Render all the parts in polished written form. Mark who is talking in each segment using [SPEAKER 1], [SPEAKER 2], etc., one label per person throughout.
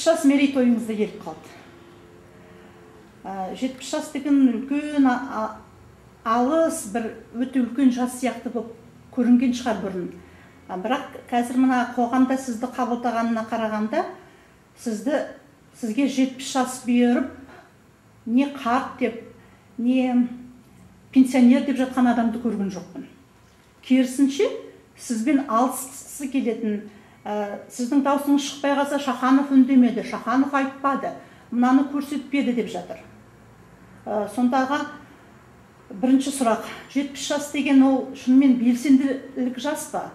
[SPEAKER 1] жас мерейтойыңызда келіп қалды. 70 жас деген үлкен алыс, бір өте үлкен жас сияқты болып көрінген шығар бұрын. Бірақ қазір мына қоғамда сізді қабылдағанына қарағанда, сізге 70 жас беріп, не қарт деп, не пенсионер деп жатқан адамды көрген жоқпын. Керісінше, сізбен алысқысы келетін, сіздің даусыңыз шықпай қалса, Шаханов үндемеді, Шаханов айтпады, мынаны көрсетпеді деп жатыр. Сондағы бірінші сұрақ, 70 жас деген ол шынымен белсенділік жас па?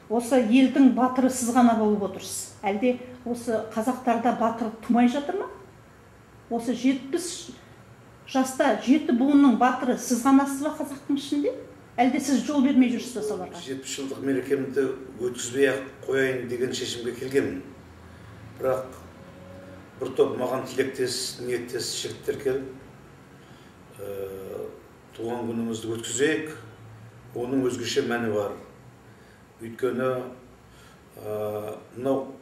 [SPEAKER 1] Осы елдің батыры сіз ғана болып отырсыз. Әлде осы қазақтарда батыр тумай жатыр ма? Осы 70 жаста 7 буынның батыры сіз ғанасыз ба қазақтың ішінде? Әлде сіз жол бермей жүрсіз ба соларға?
[SPEAKER 2] 70 жылдық мерекемді өткізбей-ақ қояйын деген шешімге келгенмін. Бірақ бір топ маған тілектес, ниеттес жігіттер келіп, туған күнімізді өткізейік, оның өзгеше мәні бар. Өйткені мынау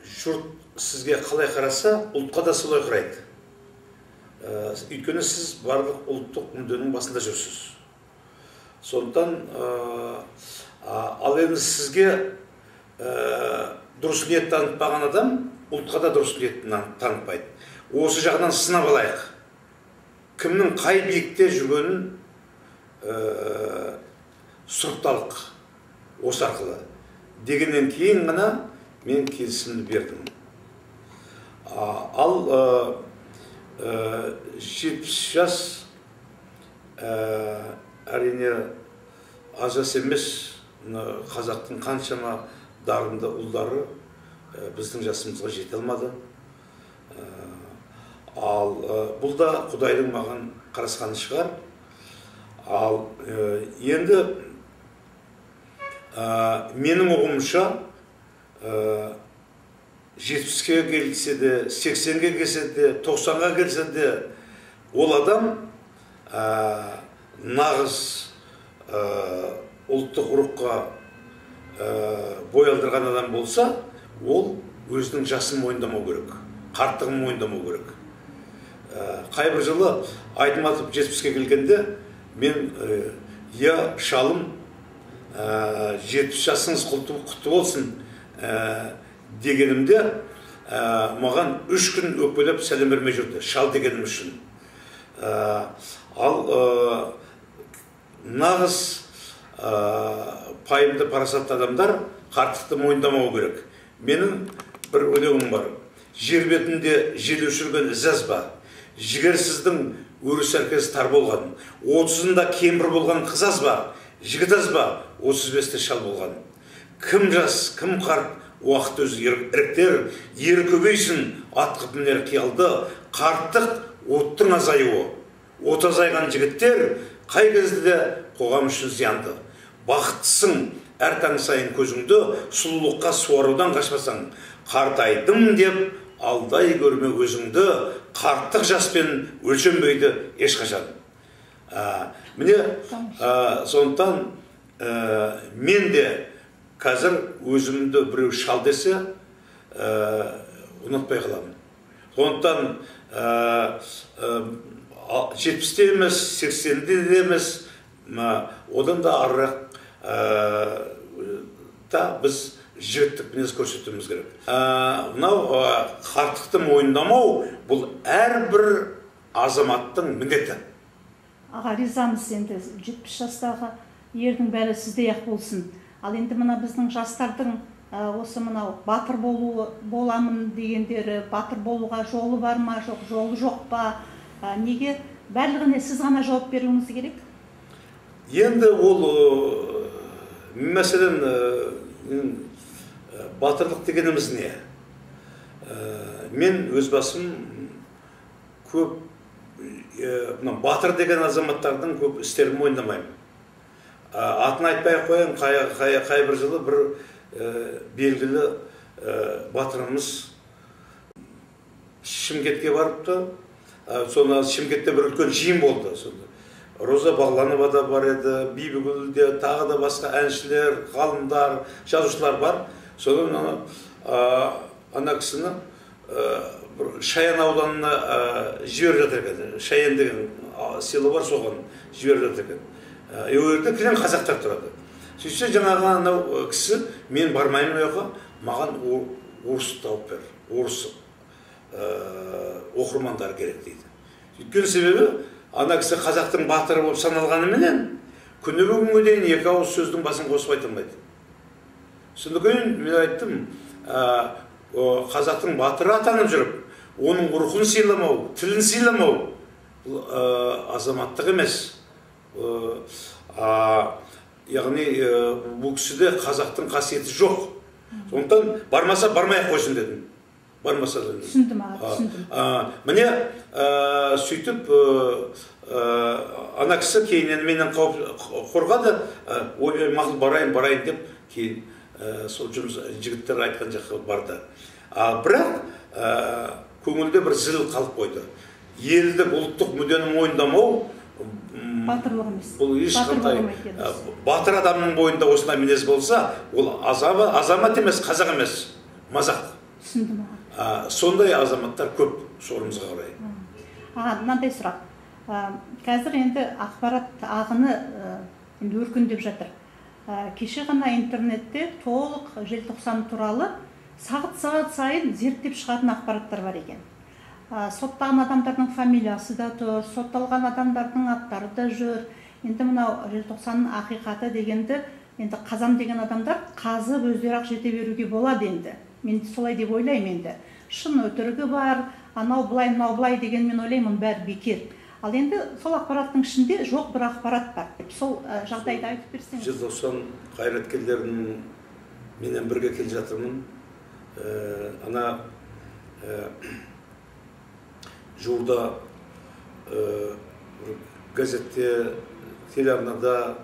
[SPEAKER 2] жұрт сізге қалай қараса, ұлтқа да солай қарайды. Өйткені сіз барлық ұлттық мүдденің басында жүрсіз. Сондықтан ал енді сізге дұрыс ниет танытпаған адам ұлтқа да дұрыс ниет танытпайды. Осы жағынан сынап алайық. Кімнің қай биікте жүргенін сұрыпталық осы арқылы. Дегеннен кейін ғана мен келісімді бердім. Ал 70 жас әрине аз жас емес, қазақтың қаншама дарынды ұлдары біздің жасымызға жете алмады. Ал бұл да Құдайдың маған қарасқаны шығар. Ал енді менің ұғымымша 70-ке келсе де, 80-ге келсе де, 90-ға келсе де, ол адам нағыз ұлттық рухқа бой алдырған адам болса, ол өзінің жасын мойындамау керек, қарттығын мойындамау керек. Қайбір жылы Айтматов 70-ке келгенде, мен шалым 70 жасыңыз құтты болсын дегенімде, маған 3 күн өкпелеп сәлем бермей жүрді, шал дегенім үшін. Ал нағыз пайымды парасатты адамдар қарттықты мойындамау керек. Менің бір өлеңім бар. Жер бетінде жел өшірген ізаз ба, жігерсіздің өріс әркесі тар болған, 30-ында кемпір болған қыз аз ба, жігіт аз ба, 35-те шал болған. Кім жас, кім қарт, уақыт өзі іріктер, ері көбейсін, атқып мінер қиялды, қарттық оттың азаюы. От азайған жігіттер қай кезде де қоғам үшін зиянды. Бақыттысың, әр таң сайын көзіңді сұлулыққа суарудан қашпасаң, қартайдым деп алдай көрме өзіңді, қарттық жаспен өлшенбейді ешқашан. Міне, сондықтан мен де қазір өзімді біреу шал десе, ұнатпай қаламын. Сондықтан 70-те емес, 80-де емес, одан да арырақ біз жігіттік мінез көрсетуіміз керек. Мынау қарттықты мойындамау, бұл әрбір азаматтың міндеті.
[SPEAKER 1] Аға, ризамыз енді 70 жастағы ердің бәрі сіздей-ақ болсын. Ал енді мына біздің жастардың осы мынау батыр боламын дегендері, батыр болуға жолы бар ма, жоқ, жолы жоқ па, неге барлығына сіз ғана жауап беруіңіз керек?
[SPEAKER 2] Енді ол мәселен батырлық дегеніміз не? Мен өз басым көп батыр деген азаматтардың көп істерін мойындамаймын. Атын айтпай қояйын, қай бір жылы бір белгілі батырымыз Шымкентке барыпты. Соны Шымкентте бір үлкен жиын болды. Роза Бағланова да бар еді, Бибігүл де, тағы да басқа әншілер, ғалымдар, жазушылар бар. Содан ана кісіні Шаян ауданына жіберіп жатыр екен. Шаян деген село бар, соған жіберіп жатыр екен. Ол жерде кілең қазақтар тұрады. Сөйтсе жаңағы анау кісі, мен бармаймын ояққа, маған орыс тауып бер, орыс оқырмандар керек дейді. Өйткені себебі, ана кісі қазақтың батыры болып саналғанымен, күні бүгінге дейін екі ауыз сөздің басын қосып айтылмайды. Сондықтан мен айттым, қазақтың батыры атанып жүріп, оның рухын сыйламау, тілін сыйламау, бұл азаматтық емес. Яғни бұл кісіде қазақтың қасиеті жоқ. Сондықтан бармаса бармай-ақ қойсын дедім. Бармаса дедім.
[SPEAKER 1] Түсіндім аға, түсіндім.
[SPEAKER 2] Міне сөйтіп ана кісі кейіннен менен қорғады, мақұл барайын деп кейін сол жігіттер айтқан жаққа барды. Бірақ көңілде бір зіл қалып қойды. Елдік ұлттық мүддені мойындамау
[SPEAKER 1] батырлық емес.
[SPEAKER 2] Бұл ешқандай батыр адамның бойында осындай мінез болса, ол азамат емес, қазақ емес, мазақ.
[SPEAKER 1] Түсіндім аға.
[SPEAKER 2] Сондай азаматтар көп сорымызға қарай.
[SPEAKER 1] Аға, мынандай сұрақ. Қазір енді ақпарат ағыны өркендеп жатыр. Кеше ғана интернетте толық желтоқсан туралы сағат сайын зерттеп шығатын ақпараттар бар екен. Сотталған адамдардың фамилиясы да тұр, сотталған адамдардың аттары да жүр. Енді мынау желтоқсанның ақиқаты дегенді, енді қазам деген адамдар қазып өздері ақ жете беруге болады енді. Мен солай деп ойлаймын енді. Шын өтірігі бар, анау былай, мынау былай деген мен ойлаймын бәрі бекер. Ал енді сол ақпараттың ішінде жоқ бір ақпарат бар. Сол жағдайды айтып берсеңіз.
[SPEAKER 2] Желтоқсан қайраткерлерінің менен бірге келе жатырмын. Ана жуырда газетте, телеарнада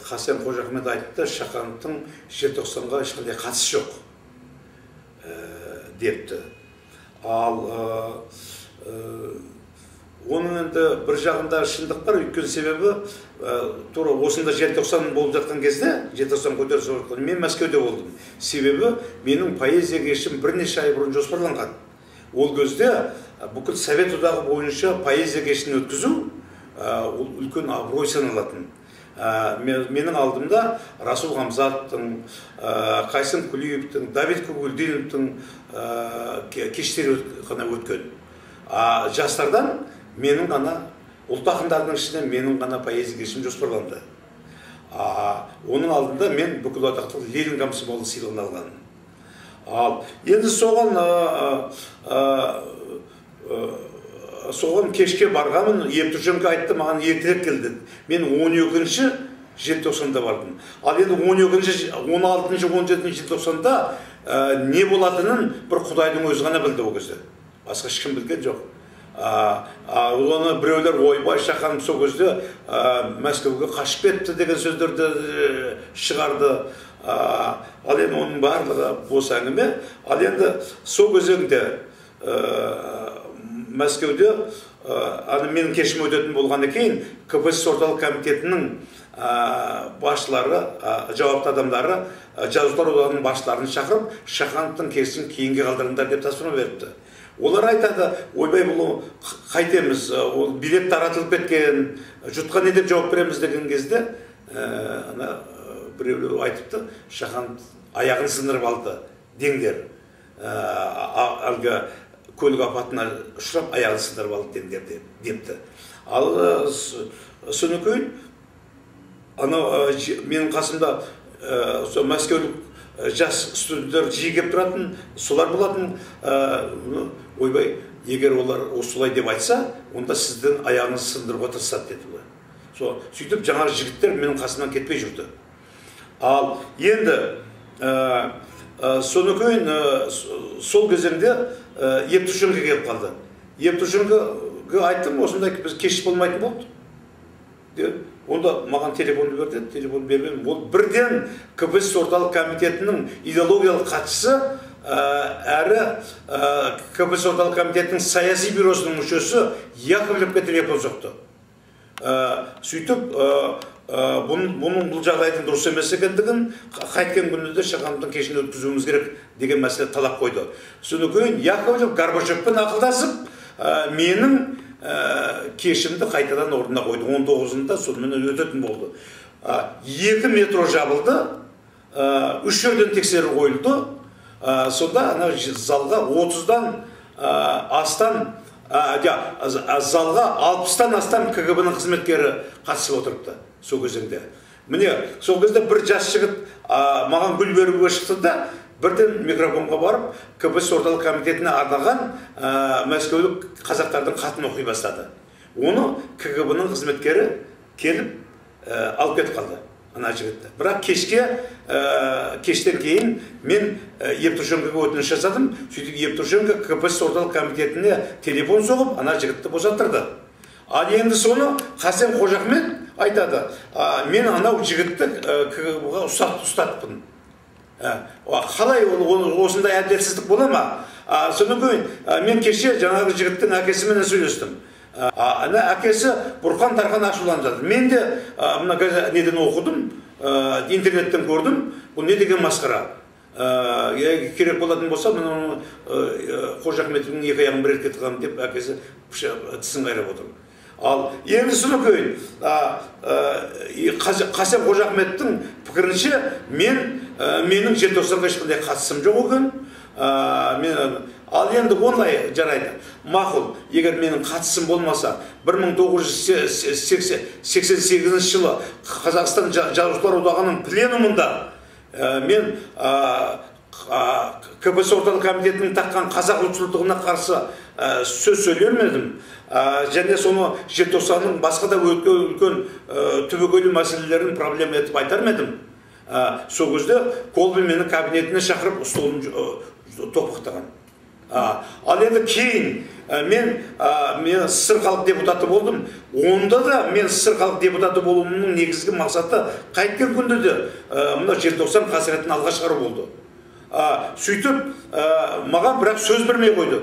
[SPEAKER 2] Хасен Қожахмет айтты, Шахановтың желтоқсанға ешқандай қатысы жоқ депті. Ал оның енді бір жағында шындық бар, өйткені себебі тура осында желтоқсан болып жатқан кезде, желтоқсан көтерілісі болып жатқан, мен Мәскеуде болдым. Себебі менің поэзия кешім бірнеше ай бұрын жоспарланған. Ол кезде бүкіл Совет одағы бойынша поэзия кешін өткізу үлкен абырой саналатын. Менің алдымда Расул Ғамзатовтың, Қайсым Күлиевтің, Давид Күгілдиновтың кештері ғана өткен. Жастардан менің ғана, ұлт ақындарының ішінен менің ғана поэзия кешім жоспарланды. Оның алдында мен бүкіл одақтық Ленин комсомолы сыйлығын алғанмын. Енді соған кешке барғанмын, Ертүрженко айтты, маған ертерек келді. Мен 12-ші желтоқсанда бардым. Ал енді 16-ші, 16-ші, 17-ші желтоқсанда не болатынын бір Құдайдың өзі ғана білді ол кезде. Басқа ешкім білген жоқ. Оны біреулер ойбай Шаханов сол кезде Мәскеуге қашып кетті деген сөздерді шығарды. Ал енді оның барлығы бос әңгіме. Ал енді сол кезеңде Мәскеуде менің кешім өтетін болғаннан кейін КПСС орталық комитетінің басшылары, жауапты адамдары, жазушылар одағының басшыларын шақырып, Шахановтың кешін кейінге қалдырыңдар деп тапсырма беріпті. Олар айтады, ойбай бұл қайтеміз, ол билет таратылып кеткен, жұртқа не деп жауап береміз деген кезде біреулер айтыпты, Шаханов аяғын сындырып алды, деңдер. Әлгі көлік апатына ұшырап, аяғын сындырып алды деңдер депті. Ал содан кейін менің қасымда мәскеулік жас студенттер жиі келіп тұратын, солар болатын. Ойбай, егер олар осылай деп айтса, онда сіздің аяғыңыз сындыруға тырысады деді. Сөйтіп жаңағы жігіттер менің қасымнан кетпей жүрді. Ал енді содан кейін сол кезеңде Ертүрженко келіп қалды. Ертүрженкоға айттым, осындай біз кеш болмайтын болды. Онда маған телефонды берді, телефон бермедім. Ол бірден КПСС орталық комитетінің идеологиялық хатшысы әрі КПСС орталық комитетінің саяси бюросының мүшесі Яковлевке телефон соқты. сөйтіп бұл жағдайдың дұрыс емес екендігін қайткен күнде шақырылымның кешін өткізуіміз керек деген мәселе талап қойды. Содан кейін Яковлев Горбачевпен ақылдасып, менің кешімді қайтадан орнына қойды. 19-ында сонымен өтетін болды. 2 метро жабылды, 3 жерден тексеру қойылды. Сонда залға 30-дан астам, залға 60-тан астам КГБ-ның қызметкері қатысып отырыпты сол кезеңде. Міне, сол кезде бір жас жігіт маған гүл беруге шықты да, бірден микрофонға барып, КПСС орталық комитетіне арнаған мәскеулік қазақтардың хатын оқи бастады. Оны КГБ-ның қызметкері келіп алып кетіп қалды, ана жігітті. Бірақ кештен кейін мен Евтушенкоға өтініш жасадым. Сөйтіп Евтушенко КПСС орталық комитетіне телефон соғып, ана жігітті босаттырды. Ал енді соны Қасен Қожахмет айтады, мен анау жігітті КГБ-ға ұстатыппын. Қалай осындай әділетсіздік бола ма? Содан кейін мен кеше жаңағы жігіттің әкесімен сөйлестім. Әкесі бұрқан-тарқан ашуланды. Мен де мына неден оқыдым, интернеттен көрдім, бұл не деген масқара. Керек болатын болса, мен Қожахметовтің екі аяғын бір рет қалам деп әкесі тісін қайрап отыр. Ал енді содан кейін Қасен Қожахметтің пікірінше менің желтоқсанға ешқандай қатысым жоқ екен. Ал енді ондай жарайды. Мақұл, егер менің қатысым болмаса, 1988 жылы Қазақстан Жазушылар одағының пленумында мен КПСС орталық комитетінің таққан қазақ ұлтшылдығына қарсы сөз сөйлер едім. Және соны желтоқсанның басқа да үлкен түбегейлі мәселелерін проблема етіп айтар едім. Сол кезде Колбин мені кабинетіне шақырып столын тоқпақтаған. Ал енді кейін мен СССР халық депутаты болдым. Онда да мен СССР халық депутаты болуымның негізгі мақсаты қайткен күнде де мына желтоқсан қасіретін алға шығару болды. Сөйтіп маған бірақ сөз бермей қойды.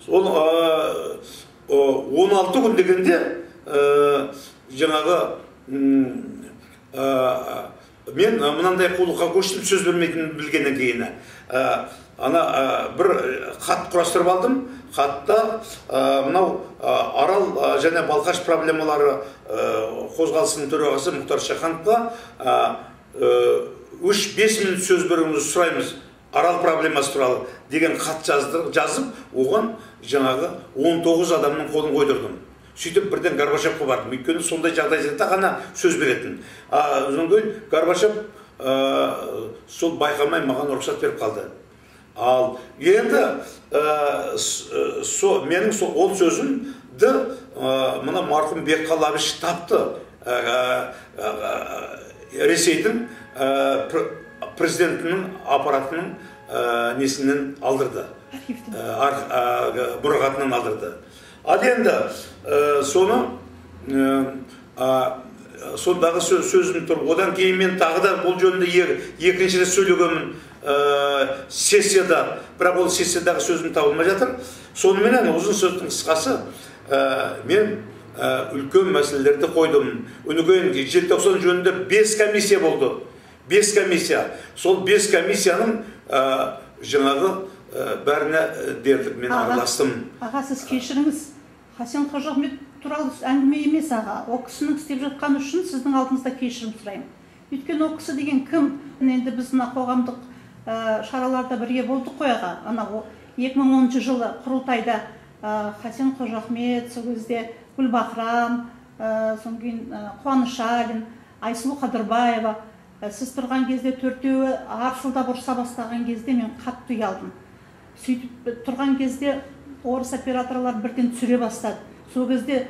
[SPEAKER 2] 16 күн дегенде жаңағы мен мынандай қулыққа көштім, сөз бермейтінін білгеннен кейін. Бір хат құрастырып алдым. Хатта мынау Арал және Балқаш проблемалары қозғалысының төрағасы Мұхтар Шахановқа 3-5 минут сөз беруіңізді сұраймыз Арал проблемасы туралы деген хат жазып, оған жаңағы 19 адамның қолын қойдырдым. Сөйтіп бірден Горбачевқа бардым. Өйткені сондай жағдайда ғана сөз беретін. Содан кейін Горбачев сол байқамай маған рұқсат беріп қалды. Ал енді менің ол сөзімді мына марқұм Бекқали Әбіш тапты. Ресейдің президентінің аппаратының несінен алдырды. Мұрағатынан алдырды. Ал енді соны сондағы сөзім тұр. Одан кейін мен тағы да бұл жөнінде екінші рет сөйлегенмін сессияда, бірақ ол сессиядағы сөзім табылмай жатыр. Соныменен ұзын сөздің қысқасы мен үлкен мәселелерді қойдым. Өніген желтоқсан жөнінде 5 комиссия болды. 5 комиссия. Сол 5 комиссияның жаңағы бәріне дерлік мен араластым.
[SPEAKER 1] Аға, сіз кешіріңіз. Қасен Қожахмет туралы әңгіме емес, аға. О кісінің істеп жатқаны үшін сіздің алдыңызда кешірім сұраймын. Өйткені о кісі деген кім? Енді біз қоғамдық шараларда бірге болдық қой, аға. 2010 жылы құрылтайда Қасен Қожахмет, сол кезде Гүлбақрам, содан кейін Қуанышалин, Айсұлу Қадырбаева, сіз тұрған кезде төртеуі арсылдап ұрса бастаған кезде мен қатты ұялдым. Сөйтіп тұрған кезде орыс операторлар бірден түсіре бастады. Сол кезде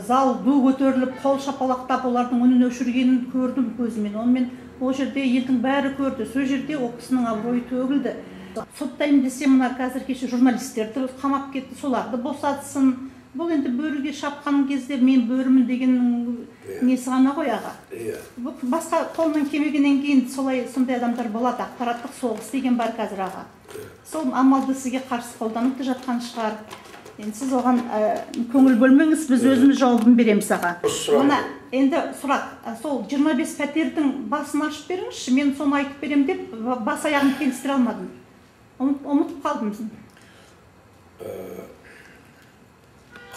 [SPEAKER 1] зал ду көтеріліп, қол шапалақтап, олардың үнін өшіргенін көрдім көзімен. Онымен ол жерде елдің бәрі көрді. Сол жерде ол кісінің абыройы төгілді. Соттаймын десе, мына қазір кеше журналистерді қамап кетті, соларды босатсын. Бұл енді бөріге шапқан кезде мен бөрімін деген несі ғана ғой, аға. Басқа қолынан келмегеннен кейін сондай адамдар болады. Ақпараттық соғыс деген бар қазір, аға. Сол амалды сізге қарсы қолданып жатқан шығар. Енді сіз оған көңіл бөлмеңіз, біз өзіміз жауабын береміз аға. Мына енді сұрақ, сол 25 пәтердің басын ашып беріңізші, мен соны айтып берем деп бас аяғын келістіре алмадым. Ұмытып қалдым.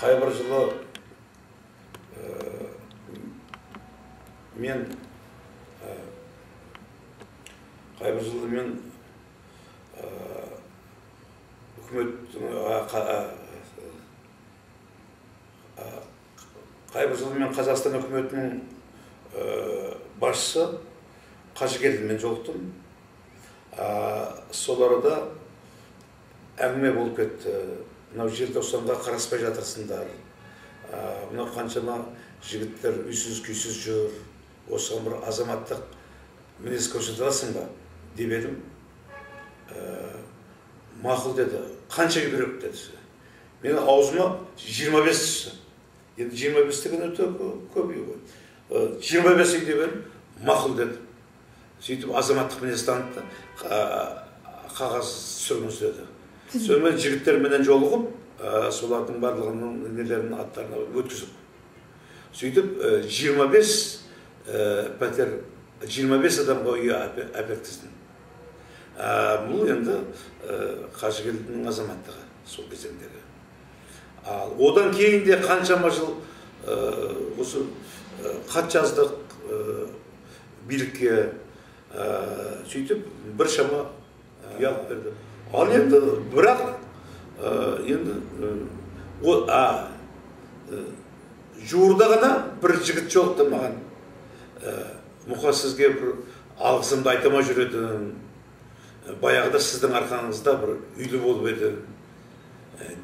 [SPEAKER 2] Қайбір жылы мен Қазақстан үкіметінің басшысы Қажыгелдімен жолықтым. Сол арада әңгіме болып кетті. Мынау желтоқсанға қараспай жатырсыңдар. Мынау қаншама жігіттер үйсіз-күйсіз жүр. Осыған бір азаматтық мінез көрсете аласың ба деп едім. Мақұл деді. Қанша керек деді. Менің аузыма 25 түсті. Енді 25 деген өте көп үй ғой. 25 деп едім. Мақұл деді. Сөйтіп азаматтық мінез танытты. Қағаз түсіріңіз деді. Сонымен жігіттерменен жолығып, солардың барлығының нелерінің аттарына өткізіп. Сөйтіп 25 пәтер, 25 адамға үй әперткіздім. Бұл енді Қажыгелдінің азаматтығы сол кезеңдегі. Одан кейін де қаншама жыл осы хат жаздық билікке, сөйтіп бір шама ұялып берді. Ал енді бірақ жуырда ғана бір жігіт жолықты маған. Мұқа, сізге бір алғысымды айтамай жүретін, баяғыда сіздің арқаңызда бір үйлі болып еді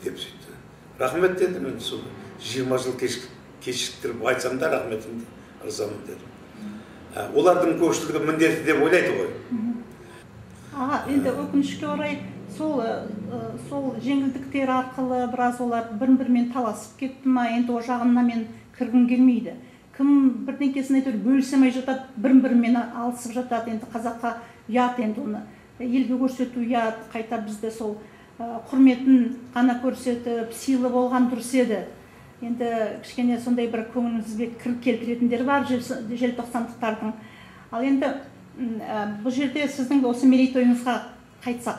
[SPEAKER 2] деп сөйтті. Рахмет деді, мен сол 20 жыл кешіктіріп айтсам да рахметімді ырзамын дедім. Олардың көпшілігі міндеті деп ойлайды ғой.
[SPEAKER 1] Енді өкінішке орай сол жеңілдіктер арқылы біраз олар бір-бірімен таласып кетті ма, енді о жағына мен кіргім келмейді. Кім бірдеңкесін әйтеуір бөлісемей жатады, бір-бірімен алысып жатады. Енді қазаққа ұят, енді оны елге көрсету ұят, қайта бізде сол құрметін ғана көрсетіп, сыйлы болған дұрыс еді. Енді кішкене сондай бір көңіліңізге кір келтіретіндер бар желтоқсандықтардың. Ал енді бұл жерде сіздің осы мерейтойыңызға қайтсақ,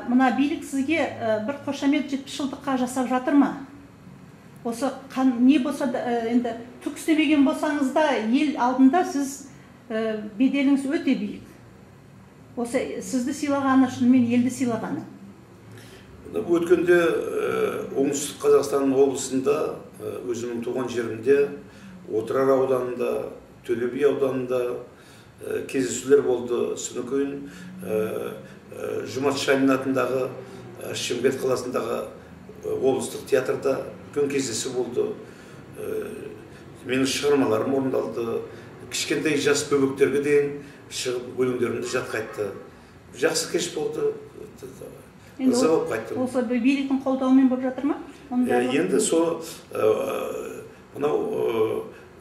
[SPEAKER 1] мына билік сізге бір қошамет 70 жылдыққа жасап жатыр ма? Осы не болса да, енді түк істемеген болсаңыз да, ел алдында сіз беделіңіз өте биік. Осы сізді сыйлағаны, шынымен елді сыйлағаны.
[SPEAKER 2] Өткенде оңтүстік Қазақстан облысында, өзімнің туған жерімде, Отырар ауданында, Төле би ауданында кездесулер болды. Содан кейін Жұмат Шанин атындағы Шымкент қаласындағы облыстық театрда үлкен кездесу болды. Менің шығармаларым орындалды. Кішкентай жас бөбектерге дейін шығып өлеңдерімді жатқа айтты. Жақсы кеш болды. Ырза болып қайттым.
[SPEAKER 1] Осы биліктің қолдауымен болып жатыр ма?
[SPEAKER 2] Енді сол мынау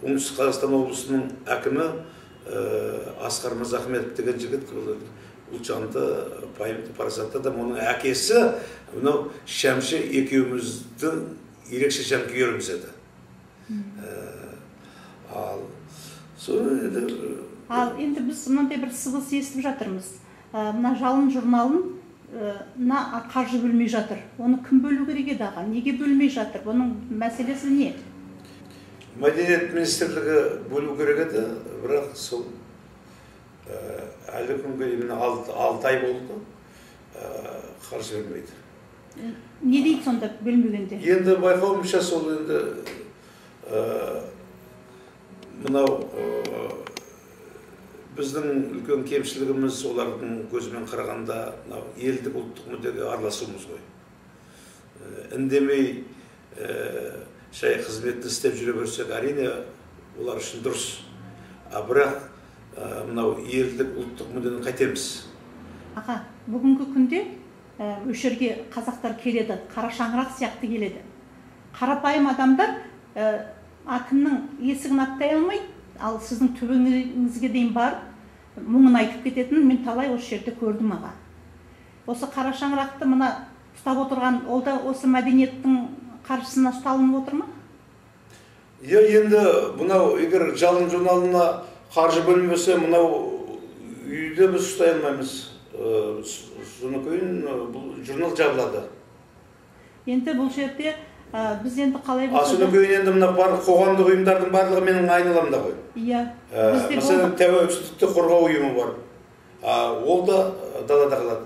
[SPEAKER 2] оңтүстік Қазақстан облысының әкімі Асқар Мырзахметов деген жігіт, ұлтжанды, пайымды, парасатты адам. Оның әкесі мынау Шәмші екеуміздің ерекше жанкүйеріміз еді.
[SPEAKER 1] Ал енді біз мынандай бір сыбыс естіп жатырмыз. Мына Жалын журналын қаржы бөлмей жатыр. Оны кім бөлу керек еді аға? Неге бөлмей жатыр? Бұның мәселесі не?
[SPEAKER 2] Мәдениет министрлігі бөлу керек еді, бірақ сол әлі күнге 6 ай болды, қаржы бермейді.
[SPEAKER 1] Не дейді сонда бөлмегенде?
[SPEAKER 2] Енді байқауымша сол енді мынау біздің үлкен кемшілігіміз олардың көзімен қарағанда елдік ұлттық мүддеге араласуымыз ғой. Үндемей шай қызметін істеп жүре берсек, әрине олар үшін дұрыс. Бірақ мынау елдік ұлттық мүддені қайтеміз.
[SPEAKER 1] Аға, бүгінгі күнде осы жерге қазақтар келеді, қара шаңырақ сияқты келеді. Қарапайым адамдар әкімнің есігін аттай алмайды. Ал сіздің төбеңізге дейін барып, мұңын айтып кететін мен талай осы жерде көрдім аға. Осы қара шаңырақты мына ұстап отырған, ол да осы мәдениеттің қаржысына ұсталынып отыр ма?
[SPEAKER 2] Енді мынау егер жалын журналына қаржы бөлінбесе, мынау үйде біз ұстай алмаймыз. Содан кейін бұл журнал жабылады.
[SPEAKER 1] Енді бұл жерде біз енді қалай болса да...
[SPEAKER 2] Содан кейін енді мына қоғамдық ұйымдардың барлығы менің айналамда ғой.
[SPEAKER 1] Иә.
[SPEAKER 2] Мысалы, тәуелсіздікті қорғау ұйымы бар. Ол да далада қалады.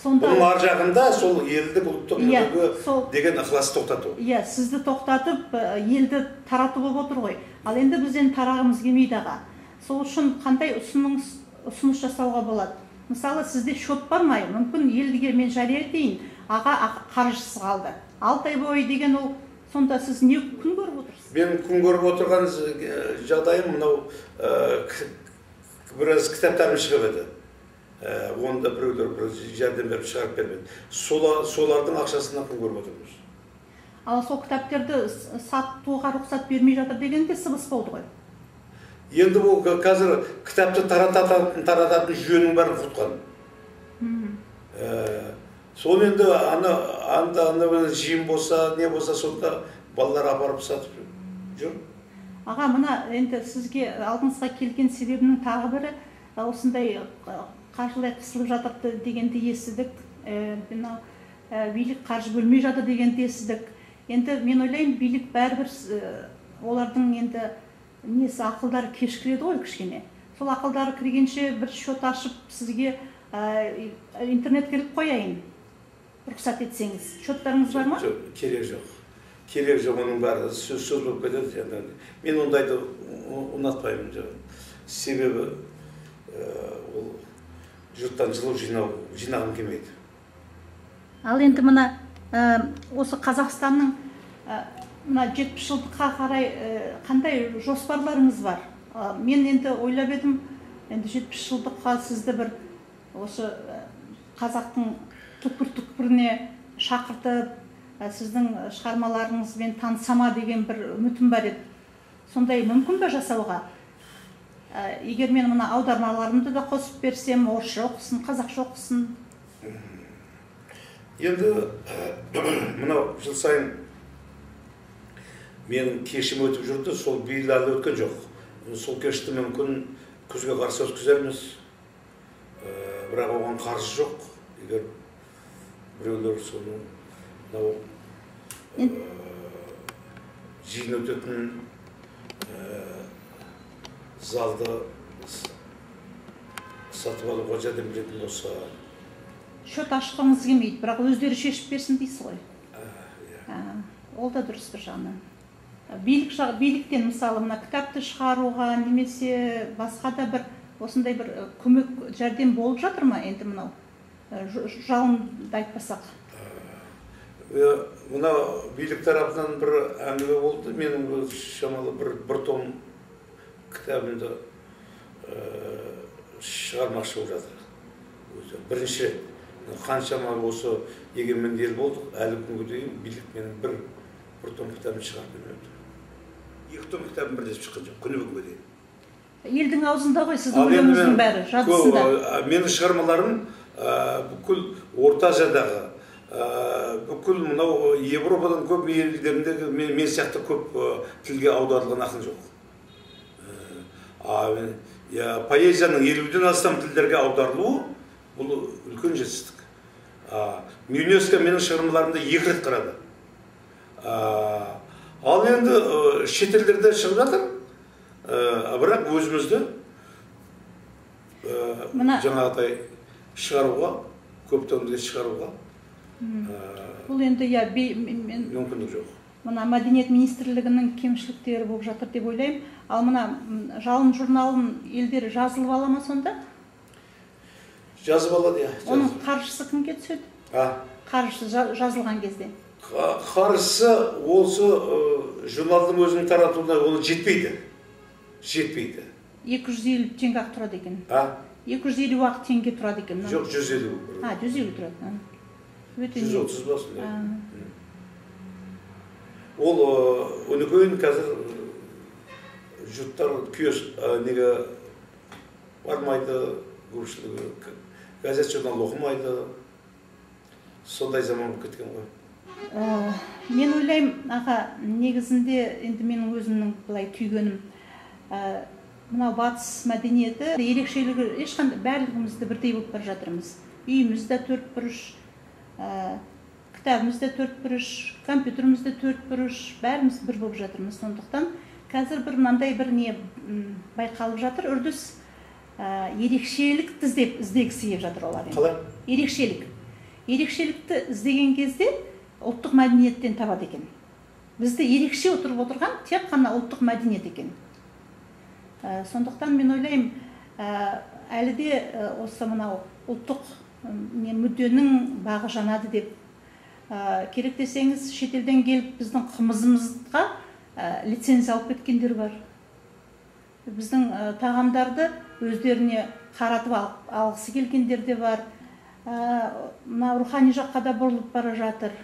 [SPEAKER 2] Бұның ар жағында сол елдік ұлттық мүддеге деген ықылас тоқтату.
[SPEAKER 1] Иә, сізді тоқтатып, елді тарату болып отыр ғой. Ал енді бізден тарағымыз келмейді аға. Сол үшін қандай ұсыныс жасауға болады? Мысалы, сізде шот бар ма? Мүмкін елдіге мен жария етейін, аға қаржысыз қалды. 6 ай бойы деген ол, сонда сіз не күн көріп отырсыз?
[SPEAKER 2] Мен күн көріп отырған жағдайым мынау біраз кітаптарым шығып еді. Онда біреулер жәрдем беріп шығарып бермеді. Солардың ақшасынан күн көріп отырмыз.
[SPEAKER 1] Ал сол кітаптерді сатуға рұқсат бермей жатыр дегенде сыбыс болды ғой.
[SPEAKER 2] Енді бұл қазір кітапты тарататын жүйенің бәрін құртқан. Сол енді ана жиын болса, не болса, сонда балалар апарып сатып жүр.
[SPEAKER 1] Аға, мына енді сізге алдыңызға келген себебінің тағы бірі осындай қаржылай қысылып жатыр дегенді естідік. Билік қаржы бөлмей жатыр дегенді естідік. Енді мен ойлаймын, билік бәрібір олардың енді несі ақылдары кешкіреді ғой кішкене. Сол ақылдары кіргенше бір шот ашып сізге интернет келіп қояйын. Рұқсат етсеңіз. Шоттарыңыз бар ма?
[SPEAKER 2] Керек жоқ. Керек жоқ, оның бәрі сөз болып кетеді. Мен ондайды ұнатпаймын. Себебі ол жұрттан жылу жинағым келмейді.
[SPEAKER 1] Ал енді мына осы Қазақстанның 70 жылдыққа қарай қандай жоспарларыңыз бар? Мен енді ойлап едім, енді 70 жылдыққа сізді бір осы қазақтың түкпір-түкпіріне шақыртып, сіздің шығармаларыңызбен танысама деген бір үмітім бар еді. Сондай мүмкін бе жасауға? Егер мен мына аудармаларымды да қосып берсем, орысша оқысын, қазақша оқысын.
[SPEAKER 2] Енді мынау жыл сайын менің кешім өтіп жүрді, сол биыл әлі өткен жоқ. Сол кешті мүмкін күзге қарсы өткізерміз. Бірақ оған қаржы жоқ. Егер біреулер соны жиын өтетін залды сатып алуға жәрдем беретін болса.
[SPEAKER 1] Шот ашқыңыз келмейді, бірақ өздері шешіп берсін дейсіз ғой. Ол да дұрыс бір жағынан. Биліктен мысалы мына кітапты шығаруға немесе басқа да бір осындай бір көмек жәрдем болып жатыр ма енді мынау жалынды айтпасақ?
[SPEAKER 2] Мына билік тарапынан бір әңгіме болды. Менің шамалы бір том кітабымды шығармақшы болып жатыр. Бірінші рет. Қаншама осы егеменді ел болдық, әлі күнге дейін билік менің бір том кітабын шығарып бермеді. 2 том кітабым бірлесіп шыққан жоқ, күні бүгінге дейін.
[SPEAKER 1] Елдің аузында ғой сіздің өлеңіңіздің бәрі, жадысында.
[SPEAKER 2] Менің шығармаларым бүкіл Орта Азиядағы, бүкіл мынау Европадан көп елдеріндегі мен сияқты көп тілге аударылған ақын жоқ. Поэзияның 50-ден астам тілдерге аударылуы бұл үлкен жетістік. ЮНЕСКО менің шығармаларымды 2 рет қарады. Ал енді шетелдерде шығып жатыр, бірақ өзімізді жаңағыдай шығаруға, көп томды шығаруға
[SPEAKER 1] бұл енді
[SPEAKER 2] мүмкіндік жоқ.
[SPEAKER 1] Мына мәдениет министрлігінің кемшіліктері болып жатыр деп ойлаймын. Ал мына жалын журналын елдері жазылып ала ма сонда?
[SPEAKER 2] Жазып алады, иә.
[SPEAKER 1] Оның қаржысы кімге түседі? Қаржысы жазылған кезде.
[SPEAKER 2] Қаржысы осы журналдың өзінің таратуына оны жетпейді.
[SPEAKER 1] 250 теңге ақ тұрады екен. 250 ақ теңге тұрады екен.
[SPEAKER 2] Жоқ, 150.
[SPEAKER 1] 150 тұрады.
[SPEAKER 2] 130 басында. Ол өнекейін қазір жұрттар күйес неге бармайды, көпшілігі газет журнал оқымайды. сондай заман болып кеткен ғой.
[SPEAKER 1] Мен ойлаймын, аға, негізінде енді менің өзімнің былай түйгенім, мынау батыс мәдениеті ерекшелігі ешқандай, барлығымызды бірдей болып бара жатырмыз. Үйімізде төртбұрыш, кітабымызда төртбұрыш, компьютерімізде төртбұрыш, бәріміз бір болып жатырмыз. Сондықтан қазір бір мынандай бір не байқалып жатыр, үрдіс ерекшелікті іздегісі келіп жатыр олар.
[SPEAKER 2] Қалай?
[SPEAKER 1] Ерекшелік. Ерекшелікті іздеген кезде ұлттық мәдениеттен табады екен. Бізді ерекше отырған тек қана ұлттық мәдениет екен. Сондықтан мен ойлаймын, әлі де осы мынау ұлттық мүдденің бағы жанады деп. Керек десеңіз, шетелден келіп біздің қымызымызға лицензия алып кеткендер бар. Біздің тағамдарды өздеріне қаратып алғысы келгендер де бар. Рухани жаққа да бұрылып бара жатыр.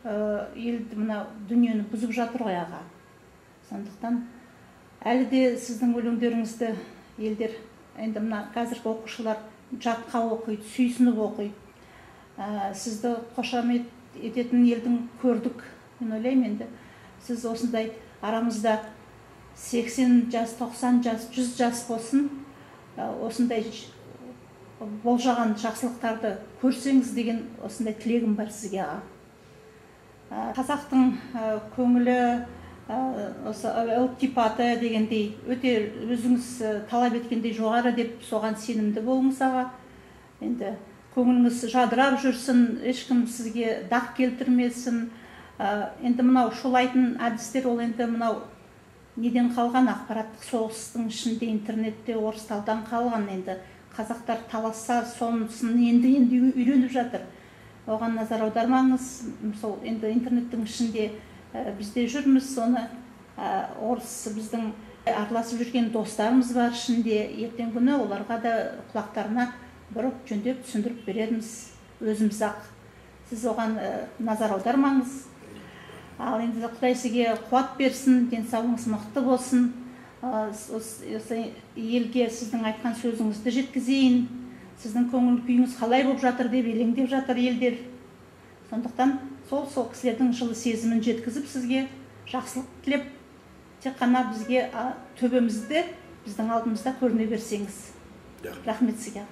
[SPEAKER 1] Елді мына дүниені бұзып жатыр ғой аға. Сондықтан әлі де сіздің өлеңдеріңізді елдер, енді мына қазіргі оқушылар жатқа оқиды, сүйсініп оқиды. Сізді қошамет ететін елдің көрдік. Мен ойлаймын, енді сіз осындай арамызда 80 жас, 90 жас, 100 жас болсын, осындай болжаған жақсылықтарды көрсеңіз деген осындай тілегім бар сізге аға. Қазақтың көңілі, осы ілтипаты дегендей, өте өзіңіз талап еткендей жоғары деп соған сенімді болыңыз аға. Енді көңіліңіз жадырап жүрсін, ешкім сізге дақ келтірмесін. Енді мынау шулайтын әдістер, ол енді мынау неден қалған, ақпараттық соғыстың ішінде интернетте орысталдан қалған. Енді қазақтар таласса, сонысын енді үйреніп жатыр. Оған назар аудармаңыз. Сол енді интернеттің ішінде бізде жүрміз, соны орыс біздің араласып жүрген достарымыз бар ішінде. Ертең күні оларға да құлақтарына бұрып жөндеп түсіндіріп берерміз өзіміз ақ. Сіз оған назар аудармаңыз. Ал енді Құдай сізге қуат берсін, денсаулығыңыз мықты болсын. Осы елге сіздің айтқан сөзіңізді жеткізейін. Сіздің көңіл күйіңіз қалай болып жатыр деп елеңдеп жатыр елдер. Сондықтан сол кісілердің жылы сезімін жеткізіп сізге жақсылық тілеп, тек қана бізге төбемізде, біздің алдымызда көріне берсеңіз. Рахмет сізге.